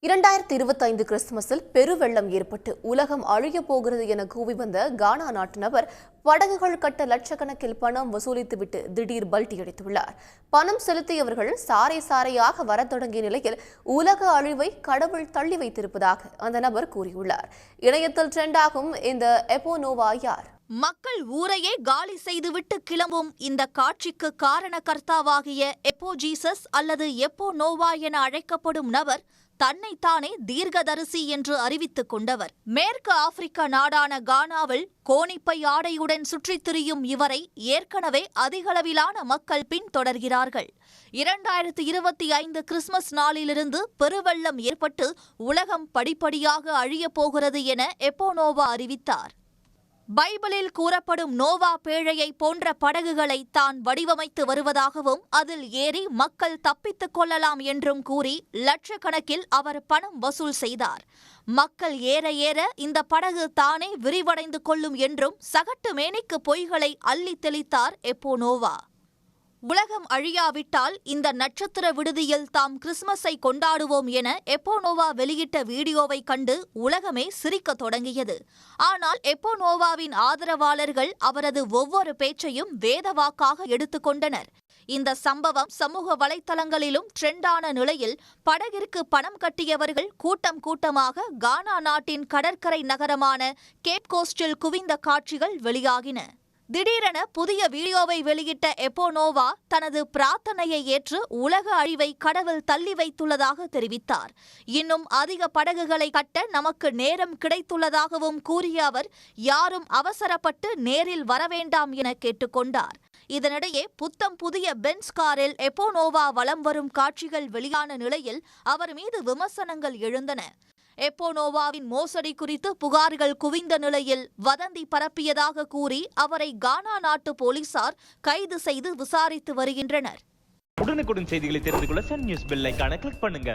2025 கிறிஸ்துமஸில் பெருவெள்ளம் ஏற்பட்டு உலகம் அழியப் போகிறது என கூவி வந்த கானா நாட்டு நபர் படகுகள் கட்ட லட்சக்கணக்கில் பணம் வசூலித்துவிட்டு திடீர் பல்டி அடித்துள்ளார். பணம் செலுத்தியவர்கள் சாறை சாறையாக வரத் தொடங்கிய நிலையில் உலக அழிவை கடவுள் தள்ளி வைத்திருப்பதாக அந்த நபர் கூறியுள்ளார். இணையத்தில் ட்ரெண்டாகும் இந்த எப்போனோவா யார்? மக்கள் ஊரையே காலி செய்துவிட்டு கிளம்பும் இந்த காட்சிக்கு காரணகர்த்தாவாகிய எப்போ ஜீசஸ் அல்லது எப்போ நோவா என அழைக்கப்படும் நபர் தன்னைத்தானே தீர்க்கதரிசி என்று அறிவித்துக் கொண்டவர். மேற்கு ஆப்பிரிக்க நாடான கானாவில் கோணிப்பை ஆடையுடன் சுற்றித் திரியும் இவரை ஏற்கனவே அதிகளவிலான மக்கள் பின்தொடர்கிறார்கள். 2025 கிறிஸ்துமஸ் நாளிலிருந்து பெருவெள்ளம் ஏற்பட்டு உலகம் படிப்படியாக அழியப் போகிறது என எப்போனோவா அறிவித்தார். பைபிளில் கூறப்படும் நோவா பேழையை போன்ற படகுகளை தான் வடிவமைத்து வருவதாகவும் அதில் ஏறி மக்கள் தப்பித்துக் கொள்ளலாம் என்றும் கூறி லட்சக்கணக்கில் அவர் பணம் வசூல் செய்தார். மக்கள் ஏற ஏற இந்த படகு தானே விரிவடைந்து கொள்ளும் என்றும் சகட்டு மேனிக்கு பொய்களை அள்ளி தெளித்தார் எப்போனோவா. உலகம் அழியாவிட்டால் இந்த நட்சத்திர விடுதியில் தாம் கிறிஸ்துமஸை கொண்டாடுவோம் என எப்போனோவா வெளியிட்ட வீடியோவை கண்டு உலகமே சிரிக்க தொடங்கியது. ஆனால் எப்போனோவாவின் ஆதரவாளர்கள் அவரது ஒவ்வொரு பேச்சையும் வேதவாக்காக எடுத்துக்கொண்டனர். இந்த சம்பவம் சமூக வலைத்தளங்களிலும் ட்ரெண்டான நிலையில் படகிற்கு பணம் கட்டியவர்கள் கூட்டம் கூட்டமாக கானா நாட்டின் கடற்கரை நகரமான கேப் கோஸ்டில் குவிந்த காட்சிகள் வெளியாகின. திடீரென புதிய வீடியோவை வெளியிட்ட எப்போனோவா தனது பிரார்த்தனையை ஏற்று உலக அழிவை கடவுள் தள்ளி வைத்துள்ளதாக தெரிவித்தார். இன்னும் அதிக படகுகளை கட்ட நமக்கு நேரம் கிடைத்துள்ளதாகவும் கூறிய அவர் யாரும் அவசரப்பட்டு நேரில் வரவேண்டாம் என கேட்டுக்கொண்டார். இதனிடையே புத்தம் புதிய பென்ஸ் காரில் எப்போனோவா வலம் வரும் காட்சிகள் வெளியான நிலையில் அவர் மீது விமர்சனங்கள் எழுந்தன. எப்போனோவாவின் மோசடி குறித்து புகார்கள் குவிந்த நிலையில் வதந்தி பரப்பியதாக கூறி அவரை கானா நாட்டு போலீசார் கைது செய்து விசாரித்து வருகின்றனர். உடனுக்குடன் செய்திகளை தெரிந்து கொள்ள சன் நியூஸ் பெல் ஐகானை கிளிக் பண்ணுங்க.